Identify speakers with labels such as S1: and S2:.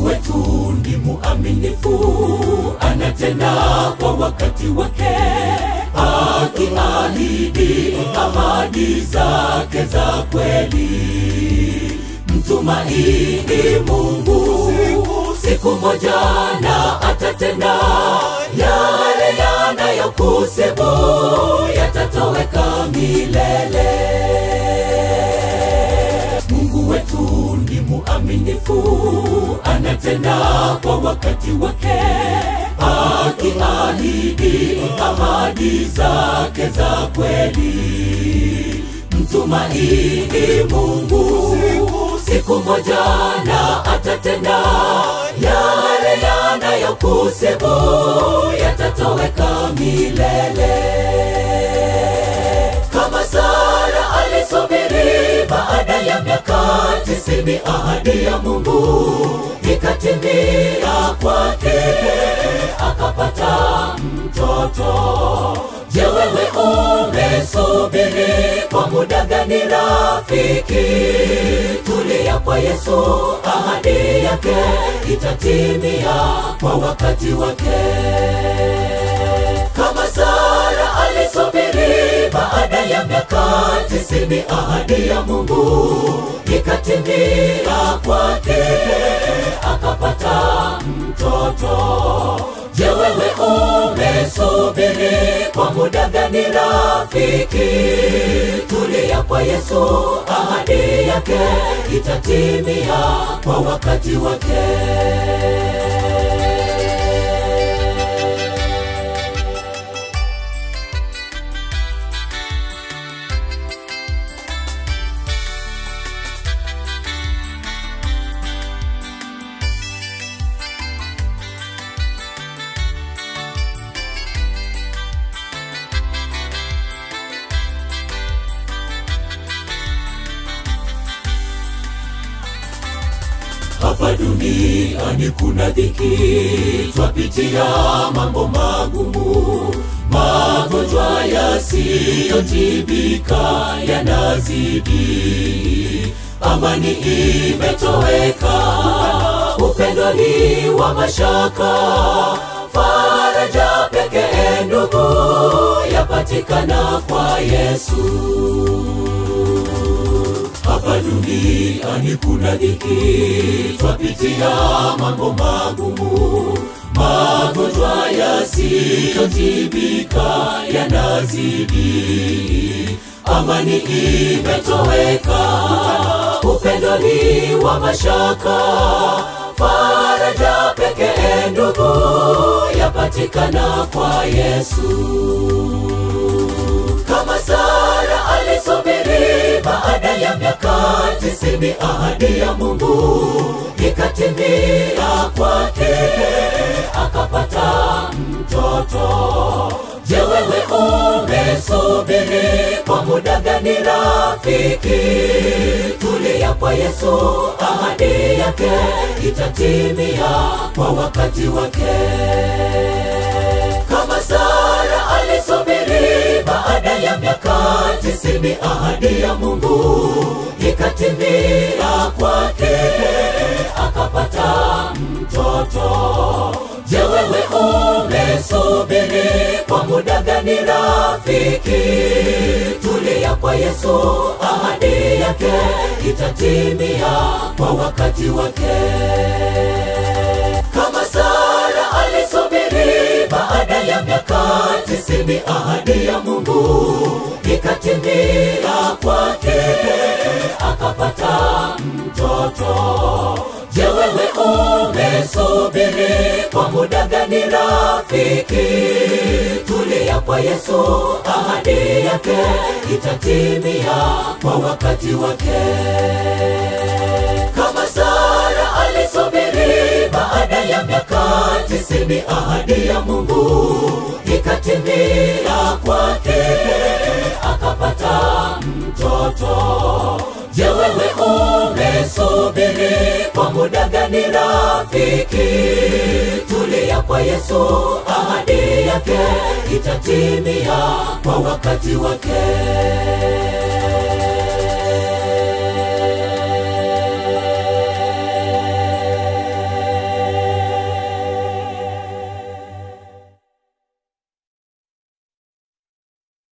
S1: Mungu wetu ni muaminifu, anatenda kwa wakati wake, akiahidi ahadi zake za kweli. Mtumaini Mungu, siku moja na atatenda. Yale yanayokusibu yatatoweka milele. Mungu wetu ni muaminifu, anatenda kwa wakati wake, akiahidi ahadi zake za kweli. Mtumaini Mungu, siku moja na atatenda. Yale yanayokusibu yatatoweka milele. Kama Sara alisubiri baada ya miaka 90, ahadi ya Mungu ikatimia kwake, akapata mtoto. Je, wewe umesubiri kwa muda gani rafiki? Tulia kwa Yesu, ahadi yake itatimia kwa wakati wake. Kama Sara alisubiri baada ya miaka 90, ahadi ya Mungu ikatimia kwake, akapata mtoto. Je, wewe umesubiri kwa muda gani rafiki? Tulia kwa Yesu, ahadi yake itatimia kwa wakati wake. Hapa duniani kuna dhiki, twapitia mambo magumu, magonjwa yasiyotibika yanazidi. Amani imetoweka, upendo ni wa mashaka, faraja pekee ndugu yapatikana kwa Yesu. Hapa duniani kuna dhiki, twapitia mambo magumu, magonjwa yasiyotibika yanazidi. Amani imetoweka, upendo ni wa mashaka, faraja pekee ndugu yapatikana kwa Yesu. Kama Sara alisubiri baada ya miaka 90, ahadi ya Mungu ikatimia kwake, akapata mtoto. Je, wewe umesubiri kwa muda gani rafiki? Tulia kwa Yesu, ahadi yake itatimia kwa wakati wake. Kama Sara alisubiri baada ya miaka 90, ahadi ya Mungu ikatimia kwake, akapata mtoto. Je, wewe umesubiri kwa muda gani rafiki? Tulia kwa Yesu, ahadi yake itatimia kwa wakati wake. Kama Sara alisubiri baada ya miaka 90, ahadi ya Mungu ikatimia kwake, akapata mtoto. Je, wewe umesubiri kwa muda gani rafiki? Tulia kwa Yesu, ahadi yake itatimia kwa wakati wake. Kama Sara alisubiri baada ya miaka 90, ahadi ya Mungu ikatimia kwake, akapata mtoto. Je, wewe umesubiri kwa muda gani rafiki? Tulia kwa Yesu, ahadi yake itatimia kwa wakati wake.